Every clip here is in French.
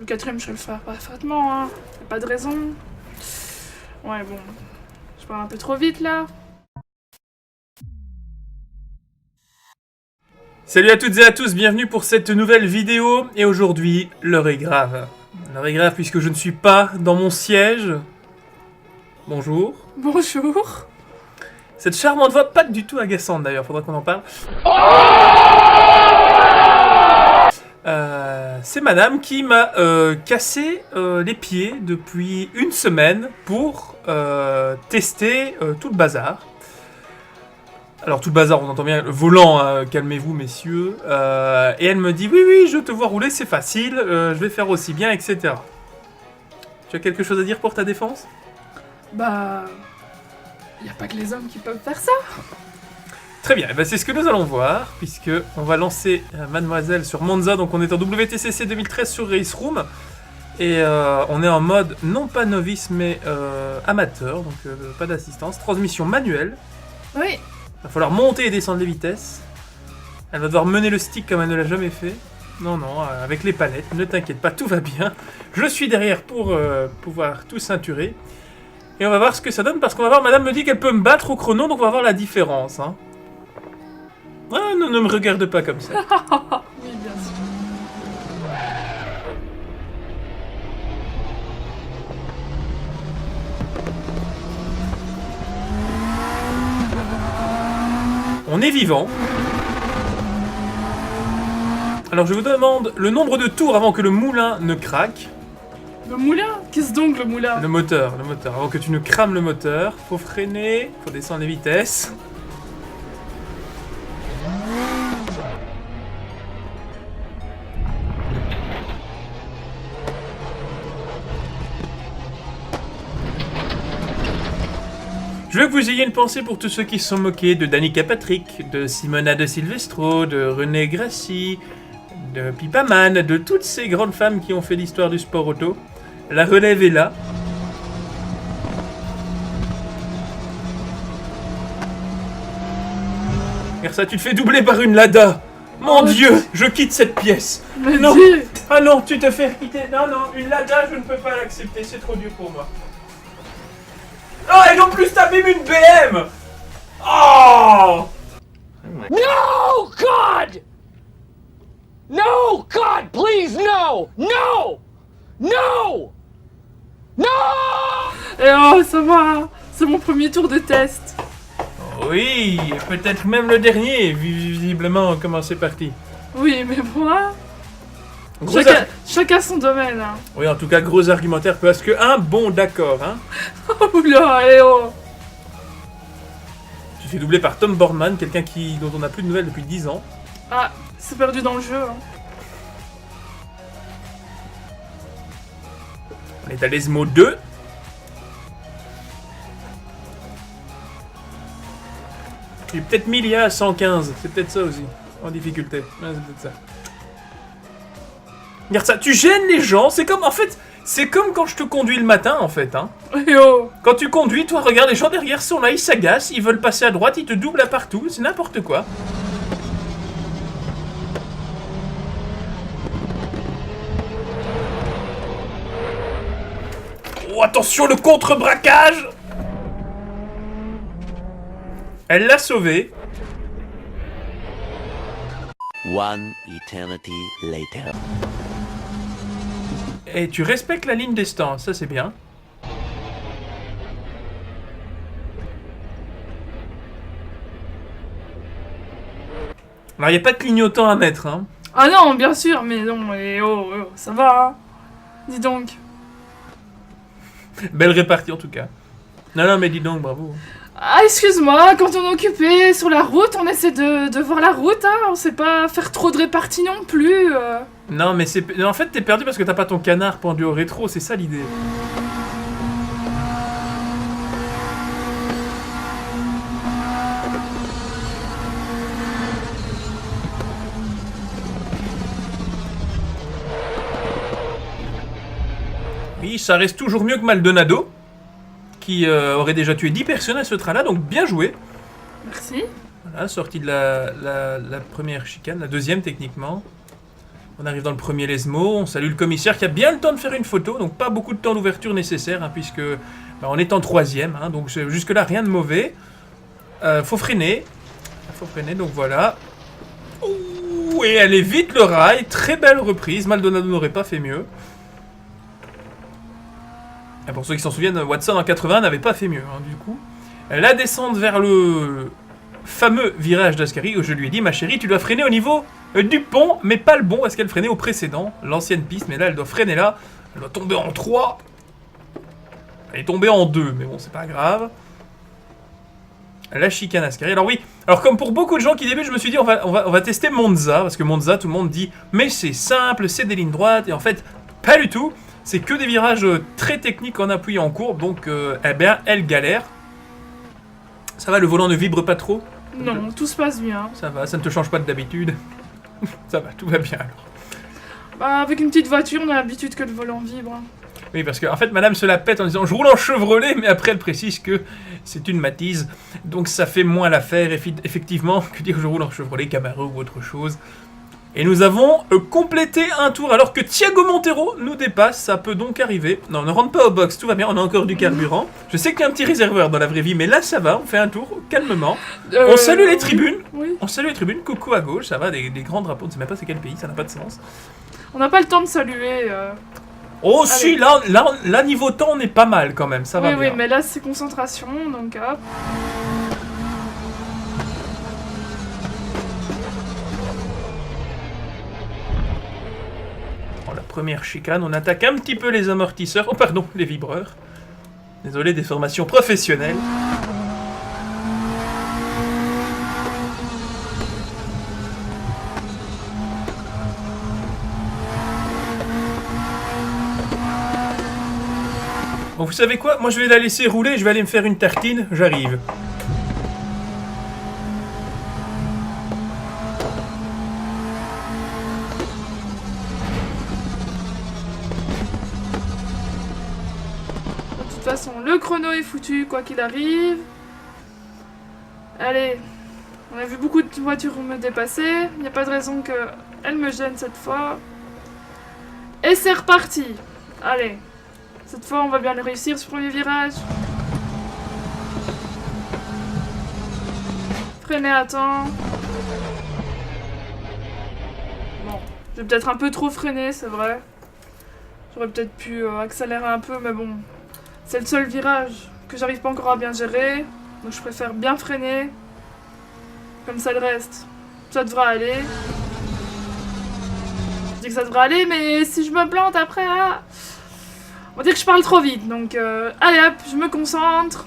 Le quatrième, je vais le faire parfaitement, hein. Y'a pas de raison. Ouais, bon. Je parle un peu trop vite, là. Salut à toutes et à tous, bienvenue pour cette nouvelle vidéo. Et aujourd'hui, l'heure est grave. L'heure est grave puisque je ne suis pas dans mon siège. Bonjour. Bonjour. Cette charmante voix, pas du tout agaçante d'ailleurs, faudra qu'on en parle. C'est madame qui m'a cassé les pieds depuis une semaine pour tester tout le bazar. Alors tout le bazar, on entend bien le volant, hein, calmez-vous messieurs. Et elle me dit oui, je te vois rouler, c'est facile, je vais faire aussi bien, etc. Tu as quelque chose à dire pour ta défense ? Bah... Y a pas que les hommes qui peuvent faire ça. Très bien, c'est ce que nous allons voir, puisque on va lancer Mademoiselle sur Monza, donc on est en WTCC 2013 sur Race Room, et on est en mode non pas novice mais amateur, donc pas d'assistance, transmission manuelle. Oui. Il va falloir monter et descendre les vitesses. Elle va devoir mener le stick comme elle ne l'a jamais fait. Non, avec les palettes, ne t'inquiète pas, tout va bien. Je suis derrière pour pouvoir tout ceinturer. Et on va voir ce que ça donne, parce qu'on va voir, madame me dit qu'elle peut me battre au chrono, donc on va voir la différence. Hein. Ah, non, ne me regarde pas comme ça. Oui, bien sûr. On est vivant. Alors je vous demande le nombre de tours avant que le moulin ne craque. Le moulin? Qu'est-ce donc le moulin? Le moteur. Avant que tu ne crames le moteur, faut freiner, faut descendre les vitesses. Je veux que vous ayez une pensée pour tous ceux qui se sont moqués de Danica Patrick, de Simona de Silvestro, de René Grassi, de Pipaman, de toutes ces grandes femmes qui ont fait l'histoire du sport auto. La relève est là. Regarde ça, tu te fais doubler par une Lada. Mon Dieu, je quitte cette pièce. Mais Non. dis. Ah non, tu te fais quitter. Non, une Lada, je ne peux pas l'accepter, c'est trop dur pour moi. Oh, et en plus, t'as même une BM. Oh. No, God! No, God, please, no! No! No! No! Et oh, ça va. C'est mon premier tour de test. Oui, peut-être même le dernier, visiblement, comment c'est parti. Oui, mais moi... Gros Chacun son domaine, hein. Oui, en tout cas, gros argumentaire, parce que un bon d'accord, hein. Oula, et oh. Je suis doubler par Tom Boardman, quelqu'un dont on n'a plus de nouvelles depuis 10 ans. Ah, c'est perdu dans le jeu, hein. On est à l'ESMO 2. J'ai peut-être mis l'IA à 115, c'est peut-être ça aussi, en difficulté. Ouais, c'est peut-être ça. Regarde ça, tu gênes les gens, c'est comme, en fait, c'est comme quand je te conduis le matin, en fait, hein. Et oh. Quand tu conduis, toi, regarde, les gens derrière sont là, ils s'agacent, ils veulent passer à droite, ils te doublent à partout, c'est n'importe quoi. Oh, attention, le contre-braquage! Elle l'a sauvé. One eternity later. Et tu respectes la ligne des stands, ça c'est bien. Alors il n'y a pas de clignotant à mettre, hein. Ah non, bien sûr, mais non, et oh, ça va, hein. Dis donc. Belle répartie en tout cas. Non, mais dis donc, bravo. Ah, excuse-moi, quand on est occupé sur la route, on essaie de voir la route, hein. On sait pas faire trop de répartie non plus. Non, mais c'est... En fait, t'es perdu parce que t'as pas ton canard pendu au rétro, c'est ça l'idée. Oui, ça reste toujours mieux que Maldonado, qui aurait déjà tué 10 personnes à ce train-là, donc bien joué. Merci. Voilà, sortie de la première chicane, la deuxième techniquement. On arrive dans le premier Lesmo, on salue le commissaire qui a bien le temps de faire une photo, donc pas beaucoup de temps d'ouverture nécessaire, hein, puisque on est en 3e, hein, donc jusque-là rien de mauvais. Faut freiner, donc voilà. Ouh, et elle évite le rail, très belle reprise, Maldonado n'aurait pas fait mieux. Et pour ceux qui s'en souviennent, Watson en 80 n'avait pas fait mieux, hein, du coup. La descente vers le fameux virage d'Ascari, où je lui ai dit, ma chérie, tu dois freiner au niveau du pont, mais pas le bon, parce qu'elle freinait au précédent, l'ancienne piste, mais là, elle doit freiner là. Elle doit tomber en 3. Elle est tombée en 2, mais bon, c'est pas grave. La chicane Ascari. Alors oui, alors comme pour beaucoup de gens qui débutent, je me suis dit, on va tester Monza, parce que Monza, tout le monde dit, mais c'est simple, c'est des lignes droites, et en fait, pas du tout. C'est que des virages très techniques en appui en courbe, donc, eh bien, elle galère. Ça va, le volant ne vibre pas trop? Non, tout se passe bien. Ça va, ça ne te change pas de d'habitude? Ça va, tout va bien alors. Bah, avec une petite voiture, on a l'habitude que le volant vibre. Oui, parce qu'en fait, madame se la pète en disant « Je roule en Chevrolet », mais après, elle précise que c'est une Matiz. Donc, ça fait moins l'affaire, effectivement, que dire « Je roule en Chevrolet, Camaro ou autre chose ». Et nous avons complété un tour, alors que Thiago Montero nous dépasse. Ça peut donc arriver. Non, on ne rentre pas au box, tout va bien, on a encore du carburant. Je sais qu'il y a un petit réservoir dans la vraie vie, mais là, ça va, on fait un tour, calmement. On salue les tribunes. Oui. On salue les tribunes, coucou à gauche, ça va, des grands drapeaux, on ne sait même pas c'est quel pays, ça n'a pas de sens. On n'a pas le temps de saluer. Oh allez. si, là, niveau temps, on est pas mal quand même, ça va bien. Oui, mais là, c'est concentration, donc hop. La première chicane, on attaque un petit peu les amortisseurs, oh pardon, les vibreurs. Désolé, des formations professionnelles. Bon, vous savez quoi? Moi, je vais la laisser rouler, je vais aller me faire une tartine, j'arrive. De toute façon, le chrono est foutu, quoi qu'il arrive. Allez, on a vu beaucoup de voitures me dépasser. Il n'y a pas de raison qu'elle me gêne cette fois. Et c'est reparti. Allez, cette fois, on va bien le réussir ce premier virage. Freinez à temps. Bon, j'ai peut-être un peu trop freiné, c'est vrai. J'aurais peut-être pu accélérer un peu, mais bon. C'est le seul virage que j'arrive pas encore à bien gérer. Donc je préfère bien freiner. Comme ça, le reste, ça devra aller. Je dis que ça devrait aller, mais si je me plante après, ah, on va dire que je parle trop vite. Donc, allez hop, je me concentre.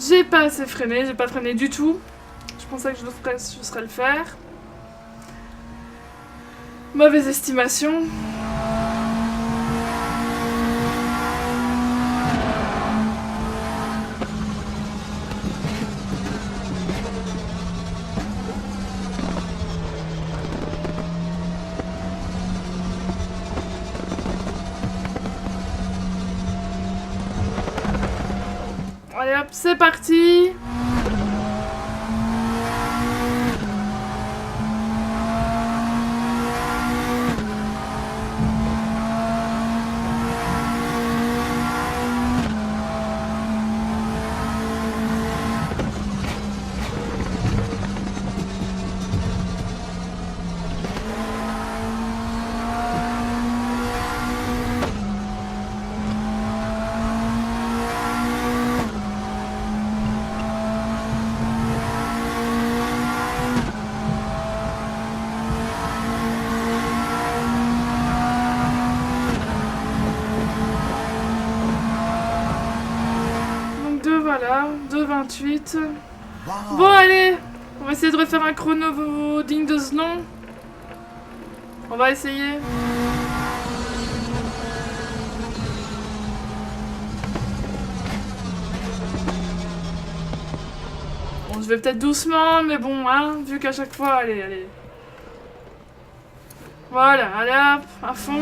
J'ai pas assez freiné, j'ai pas freiné du tout. Je pensais que je serais le faire. Mauvaise estimation. Allez hop, c'est parti. 2,28. Bon, allez, on va essayer de refaire un chrono digne de ce nom. On va essayer. Bon, je vais peut-être doucement, mais bon, hein, vu qu'à chaque fois, allez, allez. Voilà, allez hop, à fond.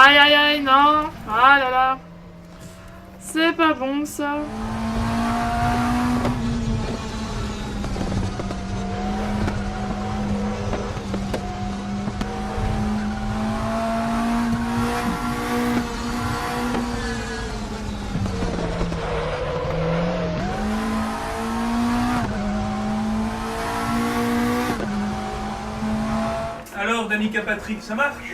Aïe aïe aïe, non. Ah là là. C'est pas bon ça. Alors, Danica Patrick, ça marche?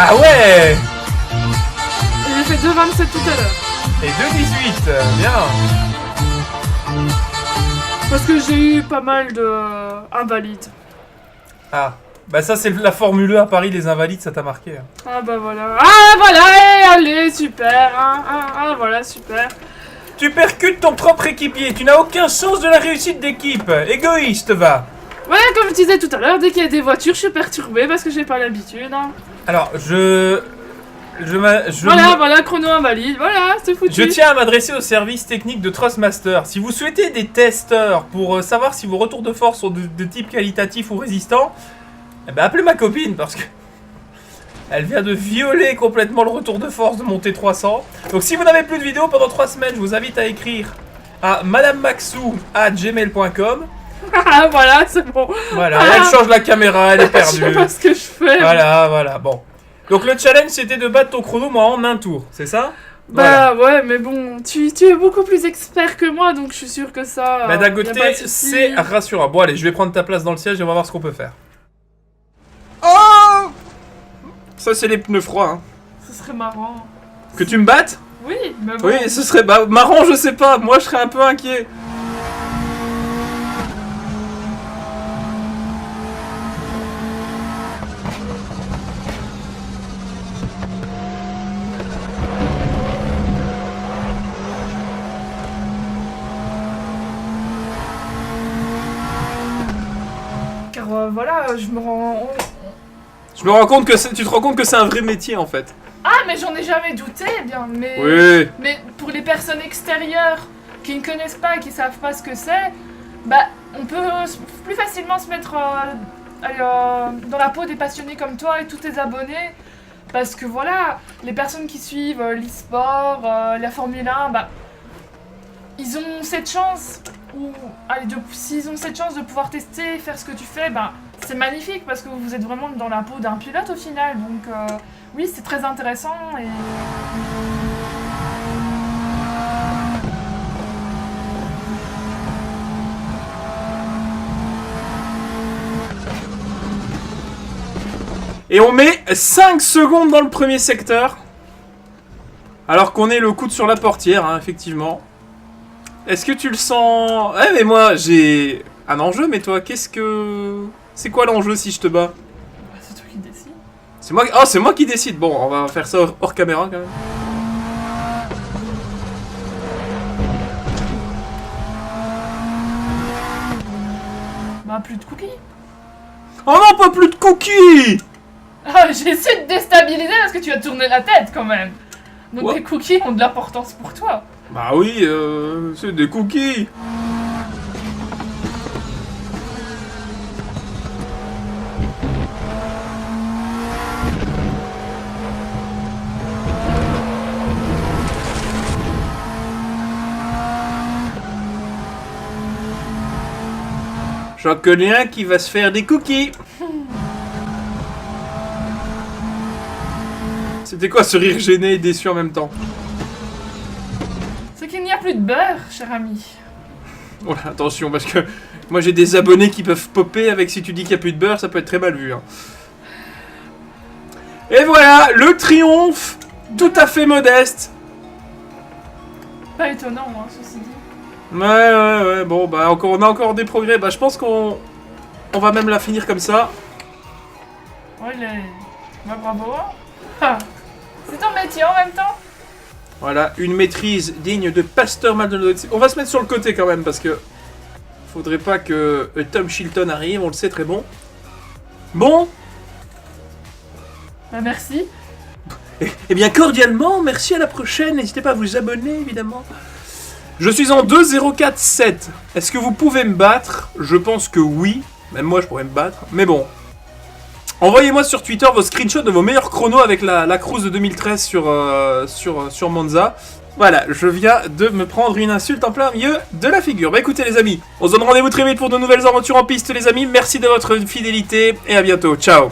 Ah ouais! J'ai fait 2,27 tout à l'heure. Et 2,18, bien. Parce que j'ai eu pas mal de invalides. Ah, bah ça c'est la Formule 1 à Paris, les invalides, ça t'a marqué. Hein. Ah bah voilà. Ah voilà, allez, super. Ah voilà, super. Tu percutes ton propre équipier, tu n'as aucun sens de la réussite d'équipe. Égoïste, va. Ouais, comme je disais tout à l'heure, dès qu'il y a des voitures, je suis perturbée parce que j'ai pas l'habitude. Hein. Alors, Voilà, chrono invalide, voilà, c'est foutu. Je tiens à m'adresser au service technique de Trustmaster. Si vous souhaitez des testeurs pour savoir si vos retours de force sont de type qualitatif ou résistant, eh ben appelez ma copine parce que elle vient de violer complètement le retour de force de mon T300. Donc si vous n'avez plus de vidéos pendant 3 semaines, je vous invite à écrire à madamemaxou@gmail.com. Ah voilà, c'est bon. Voilà, elle change la caméra, elle est perdue. Je sais pas ce que je fais. Voilà, bon. Donc le challenge c'était de battre ton chrono moi en un tour, c'est ça? Bah ouais, mais bon, tu es beaucoup plus expert que moi, donc je suis sûr que ça... Bah d'un y a côté, pas de souci. c'est rassurant. Bon allez, je vais prendre ta place dans le siège et on va voir ce qu'on peut faire. Oh! Ça c'est les pneus froids, hein. Ce serait marrant. Que tu me battes? Oui, mais bon... Oui, ce serait marrant, je sais pas. Moi je serais un peu inquiet. Car voilà, je me rends compte que Tu te rends compte que c'est un vrai métier en fait. Ah, mais j'en ai jamais douté, eh bien, mais... Oui. Mais pour les personnes extérieures qui ne connaissent pas, qui savent pas ce que c'est, bah, on peut plus facilement se mettre dans la peau des passionnés comme toi et tous tes abonnés. Parce que voilà, les personnes qui suivent l'e-sport, la Formule 1, bah, ils ont cette chance, s'ils ont cette chance de pouvoir tester, faire ce que tu fais, bah, c'est magnifique parce que vous êtes vraiment dans la peau d'un pilote au final. Donc oui, c'est très intéressant et... Et on met 5 secondes dans le premier secteur. Alors qu'on est le coude sur la portière, hein, effectivement. Est-ce que tu le sens... Ouais, mais moi, j'ai un enjeu, mais toi, qu'est-ce que... C'est quoi l'enjeu si je te bats? Bah, c'est toi qui décides. C'est moi... Oh, c'est moi qui décide. Bon, on va faire ça hors caméra, quand même. Bah, plus de cookies. Oh non, pas plus de cookies! Ah, j'ai essayé de déstabiliser parce que tu as tourné la tête quand même. Donc What? les cookies ont de l'importance pour toi. Bah oui, c'est des cookies. J'en connais un qui va se faire des cookies. C'était quoi ce rire gêné et déçu en même temps? C'est qu'il n'y a plus de beurre, cher ami. Oh là, attention, parce que moi j'ai des abonnés qui peuvent popper avec si tu dis qu'il n'y a plus de beurre, ça peut être très mal vu. Hein. Et voilà, le triomphe, tout à fait modeste. Pas étonnant, hein, ceci dit. Ouais, bon, bah on a encore des progrès. Bah je pense qu'on va même la finir comme ça. Ouais, il est... Bah, bravo. Ah. C'est ton métier en même temps. Voilà, une maîtrise digne de Pasteur Maldonado. On va se mettre sur le côté quand même, parce que faudrait pas que Tom Chilton arrive, on le sait très bon. Bon. Bah merci. Eh bien, cordialement, merci, à la prochaine. N'hésitez pas à vous abonner, évidemment. Je suis en 2-0-4-7. Est-ce que vous pouvez me battre? Je pense que oui. Même moi, je pourrais me battre. Mais bon. Envoyez-moi sur Twitter vos screenshots de vos meilleurs chronos avec la cruise de 2013 sur Monza. Voilà, je viens de me prendre une insulte en plein milieu de la figure. Bah écoutez les amis, on se donne rendez-vous très vite pour de nouvelles aventures en piste les amis. Merci de votre fidélité et à bientôt. Ciao.